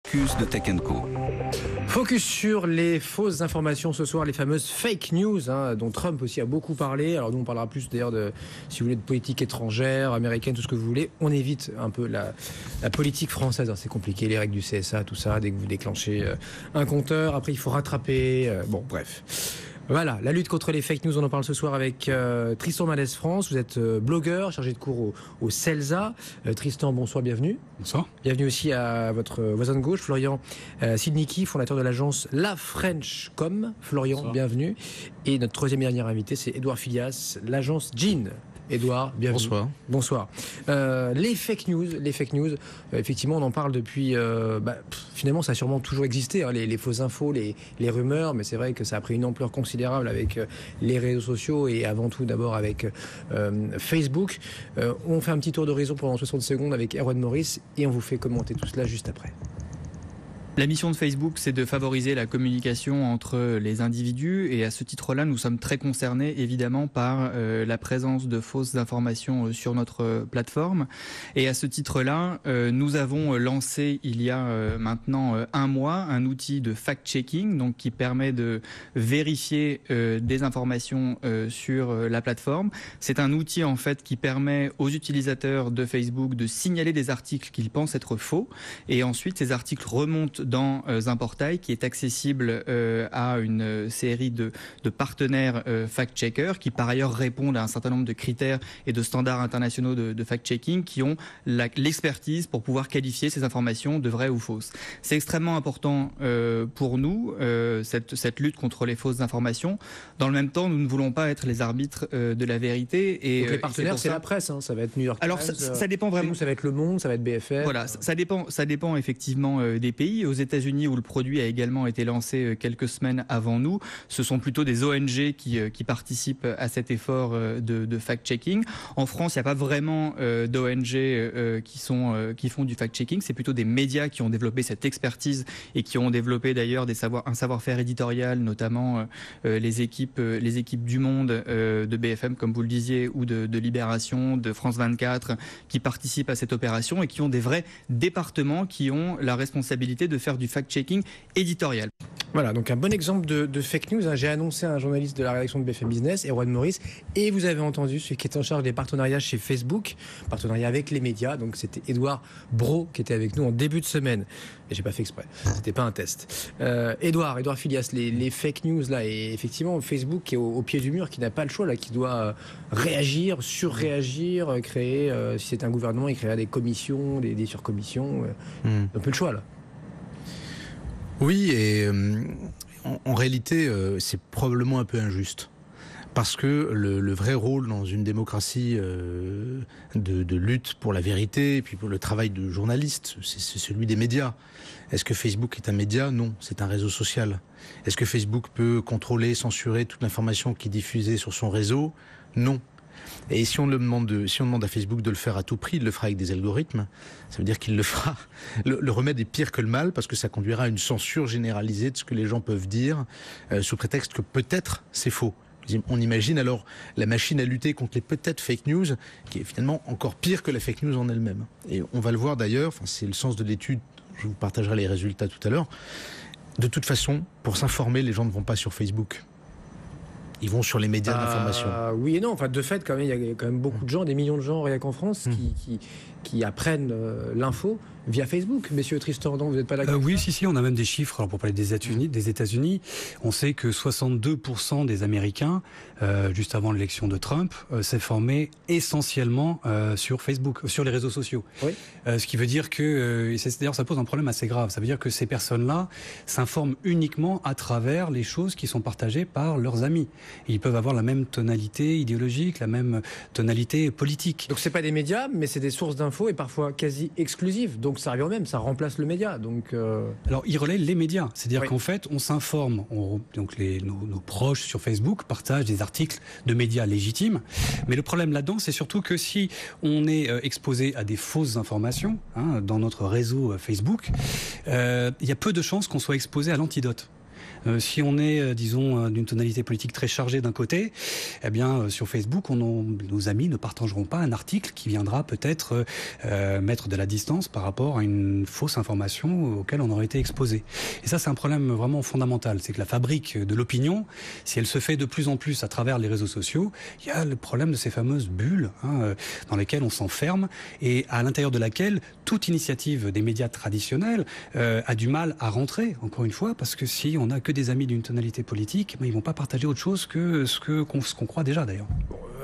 Focus de Tech & Co. Focus sur les fausses informations ce soir, les fameuses fake news, dont Trump aussi a beaucoup parlé. Alors nous on parlera plus d'ailleurs de, si vous voulez, de politique étrangère, américaine, tout ce que vous voulez. On évite un peu la politique française. C'est compliqué, les règles du CSA, tout ça. Dès que vous déclenchez un compteur, après il faut rattraper. Bon, bref. Voilà, la lutte contre les fake news, on en parle ce soir avec Tristan Malès France. Vous êtes blogueur, chargé de cours au CELSA. Tristan, bonsoir, bienvenue. Bonsoir. Bienvenue aussi à votre voisin de gauche, Florian Sidnicki, fondateur de l'agence La French Com. Florian, bonsoir. Bienvenue. Et notre troisième et dernier invité, c'est Édouard Filias, l'agence Jean. Édouard, bienvenue. Bonsoir. Bonsoir. Les fake news, effectivement, on en parle depuis. Finalement, ça a sûrement toujours existé, les fausses infos, les rumeurs, mais c'est vrai que ça a pris une ampleur considérable avec les réseaux sociaux et avant tout d'abord avec Facebook. On fait un petit tour d'horizon pendant 60 secondes avec Erwan Morris et on vous fait commenter tout cela juste après. La mission de Facebook, c'est de favoriser la communication entre les individus et à ce titre-là, nous sommes très concernés évidemment par la présence de fausses informations sur notre plateforme. Et à ce titre-là, nous avons lancé il y a maintenant un mois un outil de fact-checking, donc qui permet de vérifier des informations sur la plateforme. C'est un outil en fait qui permet aux utilisateurs de Facebook de signaler des articles qu'ils pensent être faux, et ensuite ces articles remontent dans un portail qui est accessible à une série de partenaires fact-checkers qui par ailleurs répondent à un certain nombre de critères et de standards internationaux de fact-checking qui ont l'expertise pour pouvoir qualifier ces informations de vraies ou fausses. C'est extrêmement important pour nous, cette lutte contre les fausses informations. Dans le même temps, nous ne voulons pas être les arbitres de la vérité. Et donc les partenaires, c'est la presse, ça va être New York Times. Alors ça dépend vraiment. Chez nous, ça va être Le Monde, ça va être BFM. Voilà, ça dépend effectivement des pays. Aux États-Unis, où le produit a également été lancé quelques semaines avant nous, ce sont plutôt des ONG qui participent à cet effort de fact-checking. En France, il n'y a pas vraiment d'ONG qui font du fact-checking. C'est plutôt des médias qui ont développé cette expertise et qui ont développé d'ailleurs un savoir-faire éditorial, notamment les équipes du Monde, de BFM, comme vous le disiez, ou de Libération, de France 24, qui participent à cette opération et qui ont des vrais départements qui ont la responsabilité de faire du fact-checking éditorial. Voilà, donc un bon exemple de fake news. J'ai annoncé à un journaliste de la rédaction de BFM Business, Erwan Morris, et vous avez entendu celui qui est en charge des partenariats chez Facebook, partenariat avec les médias. Donc c'était Édouard Bro qui était avec nous en début de semaine. Et j'ai pas fait exprès, c'était pas un test. Édouard Filias, les fake news là, et effectivement Facebook qui est au pied du mur, qui n'a pas le choix là, qui doit réagir, surréagir, créer. Si c'est un gouvernement, il créera des commissions, des surcommissions. Un peu le choix là. Oui, et en réalité, c'est probablement un peu injuste. Parce que le vrai rôle dans une démocratie de lutte pour la vérité, et puis pour le travail de journaliste, c'est celui des médias. Est-ce que Facebook est un média ? Non, c'est un réseau social. Est-ce que Facebook peut contrôler, censurer toute l'information qui est diffusée sur son réseau ? Non. Et si on demande à Facebook de le faire à tout prix, il le fera avec des algorithmes. Ça veut dire qu'il le fera. Le remède est pire que le mal parce que ça conduira à une censure généralisée de ce que les gens peuvent dire sous prétexte que peut-être c'est faux. On imagine alors la machine à lutter contre les peut-être fake news qui est finalement encore pire que la fake news en elle-même. Et on va le voir d'ailleurs, c'est le sens de l'étude, je vous partagerai les résultats tout à l'heure. De toute façon, pour s'informer, les gens ne vont pas sur Facebook. Ils vont sur les médias d'information. Oui et non. Enfin, de fait, quand même, il y a quand même beaucoup de gens, des millions de gens, rien qu'en France, qui apprennent l'info via Facebook. Messieurs Tristan, vous n'êtes pas d'accord? Oui, si, on a même des chiffres. Alors, pour parler des États-Unis, on sait que 62% des Américains, juste avant l'élection de Trump, s'informaient essentiellement sur Facebook, sur les réseaux sociaux. Oui. Ce qui veut dire que, d'ailleurs, ça pose un problème assez grave. Ça veut dire que ces personnes-là s'informent uniquement à travers les choses qui sont partagées par leurs amis. Et ils peuvent avoir la même tonalité idéologique, la même tonalité politique. Donc, c'est pas des médias, mais c'est des sources d'infos et parfois quasi exclusives. Donc, ça revient au même, ça remplace le média. Donc, Alors, ils relaient les médias. C'est-à-dire qu'en fait, on s'informe. Donc, nos proches sur Facebook partagent des articles de médias légitimes. Mais le problème là-dedans, c'est surtout que si on est exposé à des fausses informations dans notre réseau Facebook, il y a peu de chances qu'on soit exposé à l'antidote. Si on est, disons, d'une tonalité politique très chargée d'un côté, eh bien, sur Facebook, nos amis ne partageront pas un article qui viendra peut-être mettre de la distance par rapport à une fausse information auquel on aurait été exposé. Et ça, c'est un problème vraiment fondamental. C'est que la fabrique de l'opinion, si elle se fait de plus en plus à travers les réseaux sociaux, il y a le problème de ces fameuses bulles dans lesquelles on s'enferme et à l'intérieur de laquelle toute initiative des médias traditionnels a du mal à rentrer, encore une fois, parce que si on n'a que des amis d'une tonalité politique, ils ne vont pas partager autre chose que ce qu'on croit déjà d'ailleurs.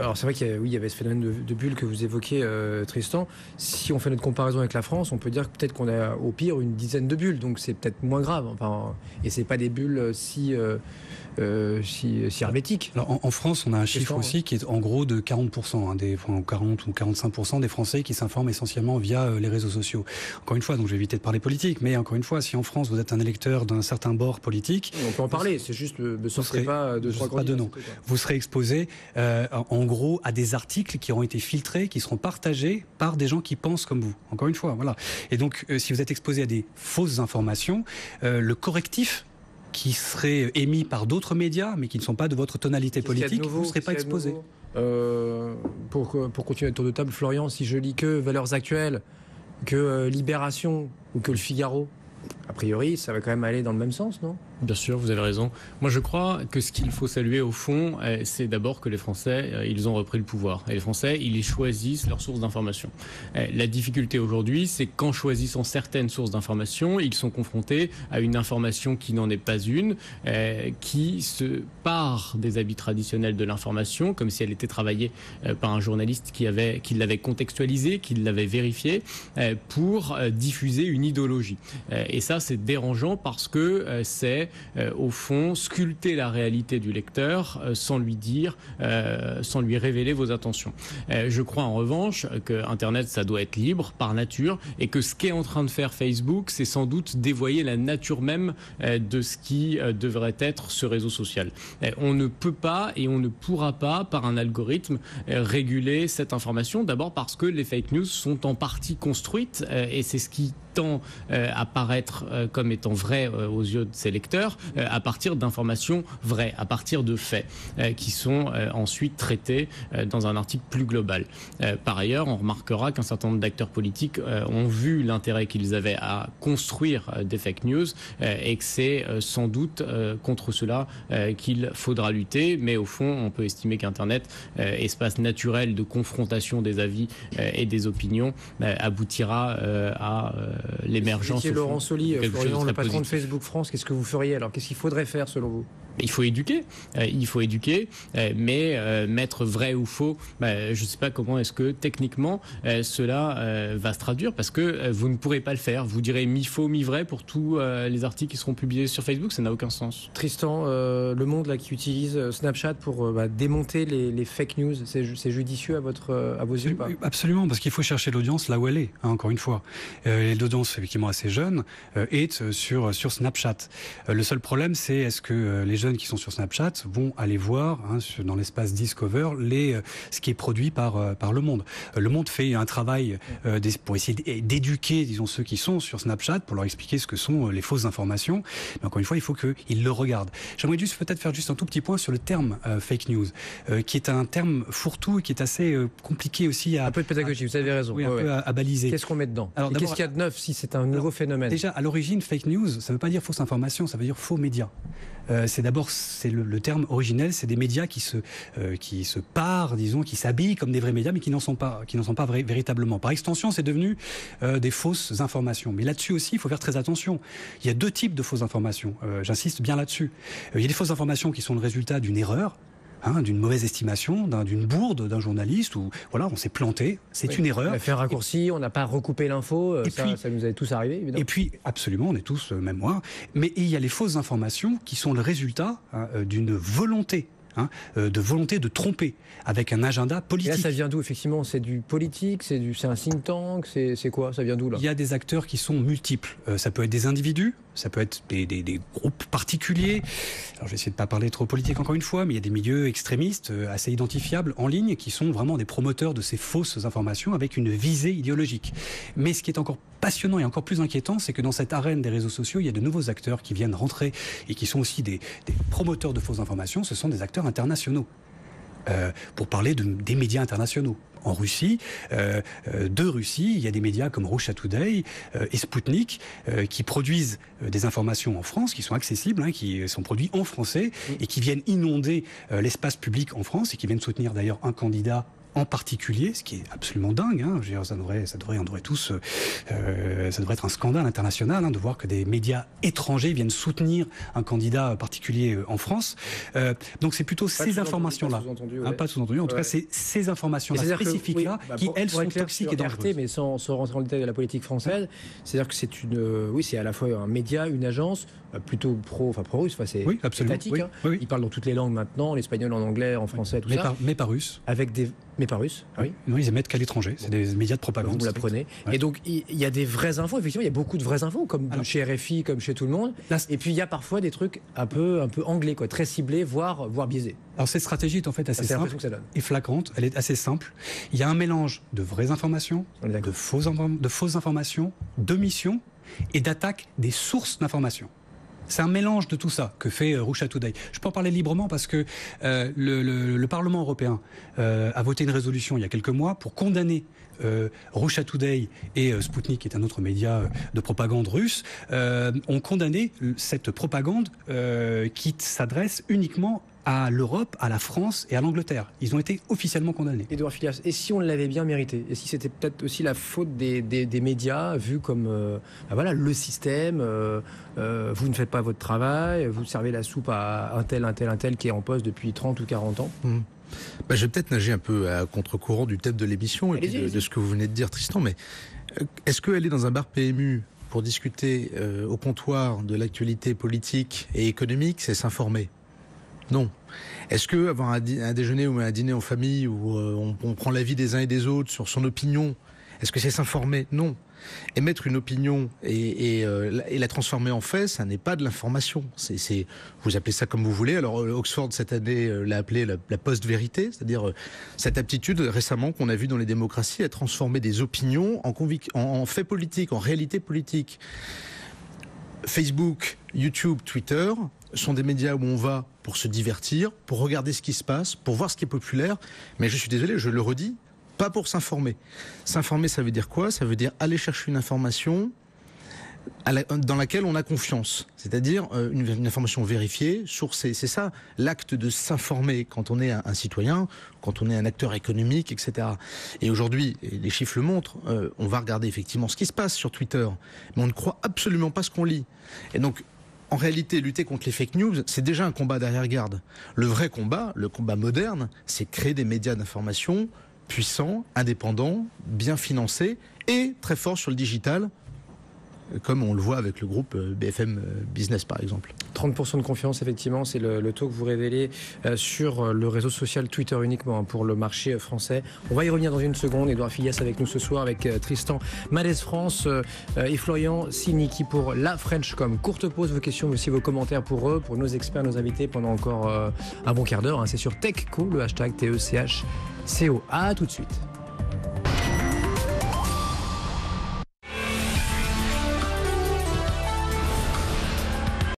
Alors c'est vrai qu'il y avait ce phénomène de bulle que vous évoquez, Tristan. Si on fait notre comparaison avec la France, on peut dire que peut-être qu'on a au pire une dizaine de bulles, donc c'est peut-être moins grave. Enfin, et c'est pas des bulles si hermétiques. Alors en France, on a un chiffre aussi qui est en gros de 40%, 40 ou 45% des Français qui s'informent essentiellement via les réseaux sociaux. Encore une fois, donc je vais éviter de parler politique, mais encore une fois, si en France vous êtes un électeur d'un certain bord politique, on peut en parler. C'est juste ne sortez pas de trois de nom. Vous serez exposé en gros à des articles qui auront été filtrés, qui seront partagés par des gens qui pensent comme vous. Encore une fois, voilà. Et donc, si vous êtes exposé à des fausses informations, le correctif qui serait émis par d'autres médias, mais qui ne sont pas de votre tonalité politique, vous ne serez pas exposé. Pour continuer le tour de table, Florian, si je lis que Valeurs Actuelles, que Libération ou que Le Figaro, a priori, ça va quand même aller dans le même sens, non ? Bien sûr, vous avez raison. Moi, je crois que ce qu'il faut saluer au fond, c'est d'abord que les Français, ils ont repris le pouvoir. Et les Français, ils choisissent leurs sources d'information. La difficulté aujourd'hui, c'est qu'en choisissant certaines sources d'information, ils sont confrontés à une information qui n'en est pas une, qui se part des habits traditionnels de l'information, comme si elle était travaillée par un journaliste qui l'avait contextualisée, qui l'avait vérifiée, pour diffuser une idéologie. Et ça, c'est dérangeant parce que c'est au fond, sculpter la réalité du lecteur sans lui révéler vos intentions. Je crois en revanche que Internet, ça doit être libre par nature et que ce qu'est en train de faire Facebook, c'est sans doute dévoyer la nature même de ce qui devrait être ce réseau social. On ne peut pas et on ne pourra pas, par un algorithme, réguler cette information. D'abord parce que les fake news sont en partie construites et c'est ce qui tend à paraître comme étant vrai aux yeux de ses lecteurs à partir d'informations vraies, à partir de faits qui sont ensuite traités dans un article plus global. Par ailleurs, on remarquera qu'un certain nombre d'acteurs politiques ont vu l'intérêt qu'ils avaient à construire des fake news et que c'est sans doute contre cela qu'il faudra lutter. Mais au fond, on peut estimer qu'Internet, espace naturel de confrontation des avis et des opinions, aboutira à l'émergence. Laurent Soli, Florian, le patron de Facebook France, qu'est-ce que vous feriez alors ? Qu'est-ce qu'il faudrait faire selon vous ? Il faut éduquer, mais mettre vrai ou faux, je ne sais pas comment est-ce que techniquement cela va se traduire, parce que vous ne pourrez pas le faire. Vous direz mi-faux, mi-vrai pour tous les articles qui seront publiés sur Facebook, ça n'a aucun sens. Tristan, Le Monde là, qui utilise Snapchat pour démonter les fake news, c'est judicieux à vos yeux pas ? Absolument, parce qu'il faut chercher l'audience là où elle est, encore une fois. L'audience effectivement assez jeune est sur Snapchat. Le seul problème, c'est est-ce que les jeunes qui sont sur Snapchat vont aller voir dans l'espace Discover ce qui est produit par Le Monde. Le Monde fait un travail pour essayer d'éduquer, disons, ceux qui sont sur Snapchat pour leur expliquer ce que sont les fausses informations. Mais encore une fois, il faut qu'ils le regardent. J'aimerais juste peut-être faire juste un tout petit point sur le terme fake news, qui est un terme fourre-tout et qui est assez compliqué aussi à... Un peu de pédagogie, vous avez raison. Oui, peu à baliser. Qu'est-ce qu'on met dedans ? Alors, qu'est-ce qu'il y a de neuf si c'est un nouveau phénomène ? Déjà, à l'origine, fake news, ça ne veut pas dire fausse information, ça veut dire faux médias. C'est le terme originel, c'est des médias qui se parent, disons, qui s'habillent comme des vrais médias, mais qui n'en sont pas véritablement. Par extension, c'est devenu des fausses informations. Mais là-dessus aussi, il faut faire très attention. Il y a deux types de fausses informations. J'insiste bien là-dessus. Il y a des fausses informations qui sont le résultat d'une erreur. D'une mauvaise estimation, d'une bourde d'un journaliste, où voilà, on s'est planté, c'est une erreur. On a fait un raccourci, on n'a pas recoupé l'info, ça nous est tous arrivé, évidemment. Et puis, absolument, on est tous, même moi, mais il y a les fausses informations qui sont le résultat d'une volonté. De volonté de tromper avec un agenda politique. Et là, ça vient d'où, effectivement ? C'est du politique, c'est un think tank, c'est quoi ? Ça vient d'où, là ? Il y a des acteurs qui sont multiples. Ça peut être des individus, ça peut être des groupes particuliers. Alors je vais essayer de pas parler trop politique encore une fois, mais il y a des milieux extrémistes assez identifiables en ligne qui sont vraiment des promoteurs de ces fausses informations avec une visée idéologique. Mais ce qui est encore passionnant et encore plus inquiétant, c'est que dans cette arène des réseaux sociaux, il y a de nouveaux acteurs qui viennent rentrer et qui sont aussi des promoteurs de fausses informations. Ce sont des acteurs internationaux. Pour parler des médias internationaux. En Russie, de Russie, il y a des médias comme Russia Today et Sputnik qui produisent des informations en France, qui sont accessibles, qui sont produits en français et qui viennent inonder l'espace public en France et qui viennent soutenir d'ailleurs un candidat en particulier, ce qui est absolument dingue. Je veux dire, ça devrait être un scandale international de voir que des médias étrangers viennent soutenir un candidat particulier en France. Donc c'est plutôt ces informations-là, pas sous-entendu. En tout cas, c'est ces informations-là spécifiques-là qui elles sont toxiques et dangereuses. Mais sans rentrer dans le détail de la politique française, c'est-à-dire que c'est à la fois un média, une agence plutôt pro-russe. C'est étatique. Oui. Ils parlent dans toutes les langues maintenant, l'espagnol, en anglais, en français, tout ça. Mais pas russe. Mais pas russe, oui. Non, ils émettent qu'à l'étranger. C'est des médias de propagande. Vous l'apprenez. Ouais. Et donc, il y a des vraies infos. Effectivement, il y a beaucoup de vraies infos, comme chez RFI, comme chez tout le monde. Et puis, il y a parfois des trucs un peu anglais, très ciblés, voire biaisés. Alors, cette stratégie est en fait assez simple et flagrante. Elle est assez simple. Il y a un mélange de vraies informations, de fausses informations, d'omissions et d'attaques des sources d'informations. C'est un mélange de tout ça que fait Russia Today. Je peux en parler librement parce que le Parlement européen a voté une résolution il y a quelques mois pour condamner Russia Today et Sputnik, qui est un autre média de propagande russe, ont condamné cette propagande qui s'adresse uniquement à l'Europe, à la France et à l'Angleterre. Ils ont été officiellement condamnés. Édouard Philias, et si on l'avait bien mérité? Et si c'était peut-être aussi la faute des médias, vus comme le système, vous ne faites pas votre travail, vous servez la soupe à un tel qui est en poste depuis 30 ou 40 ans Je vais peut-être nager un peu à contre-courant du thème de l'émission et puis de ce que vous venez de dire, Tristan, mais est-ce qu'aller dans un bar PMU pour discuter au comptoir de l'actualité politique et économique, c'est s'informer? Non. Est-ce que avoir un déjeuner ou un dîner en famille où on prend l'avis des uns et des autres sur son opinion, est-ce que c'est s'informer? Non. Émettre une opinion et la transformer en fait, ça n'est pas de l'information. Vous appelez ça comme vous voulez. Alors Oxford cette année l'a appelé la post-vérité, c'est-à-dire cette aptitude récemment qu'on a vu dans les démocraties à transformer des opinions en faits politiques, en réalité politique. Facebook, YouTube, Twitter sont des médias où on va pour se divertir, pour regarder ce qui se passe, pour voir ce qui est populaire. Mais je suis désolé, je le redis, pas pour s'informer. S'informer, ça veut dire quoi? Ça veut dire aller chercher une information dans laquelle on a confiance. C'est-à-dire une information vérifiée, sourcée. C'est ça l'acte de s'informer quand on est un citoyen, quand on est un acteur économique, etc. Et aujourd'hui, les chiffres le montrent, on va regarder effectivement ce qui se passe sur Twitter, mais on ne croit absolument pas ce qu'on lit. Et donc, en réalité, lutter contre les fake news, c'est déjà un combat d'arrière-garde. Le vrai combat, le combat moderne, c'est créer des médias d'information puissants, indépendants, bien financés et très forts sur le digital, comme on le voit avec le groupe BFM Business par exemple. 30% de confiance, effectivement, c'est le taux que vous révélez sur le réseau social Twitter uniquement pour le marché français. On va y revenir dans une seconde. Édouard Philias avec nous ce soir, avec Tristan Malès France et Florian Sinicki pour la Frenchcom. Courte pause, vos questions, mais aussi vos commentaires pour eux, pour nos experts, nos invités pendant encore un bon quart d'heure. C'est sur TechCo, le hashtag TECHCO. À tout de suite.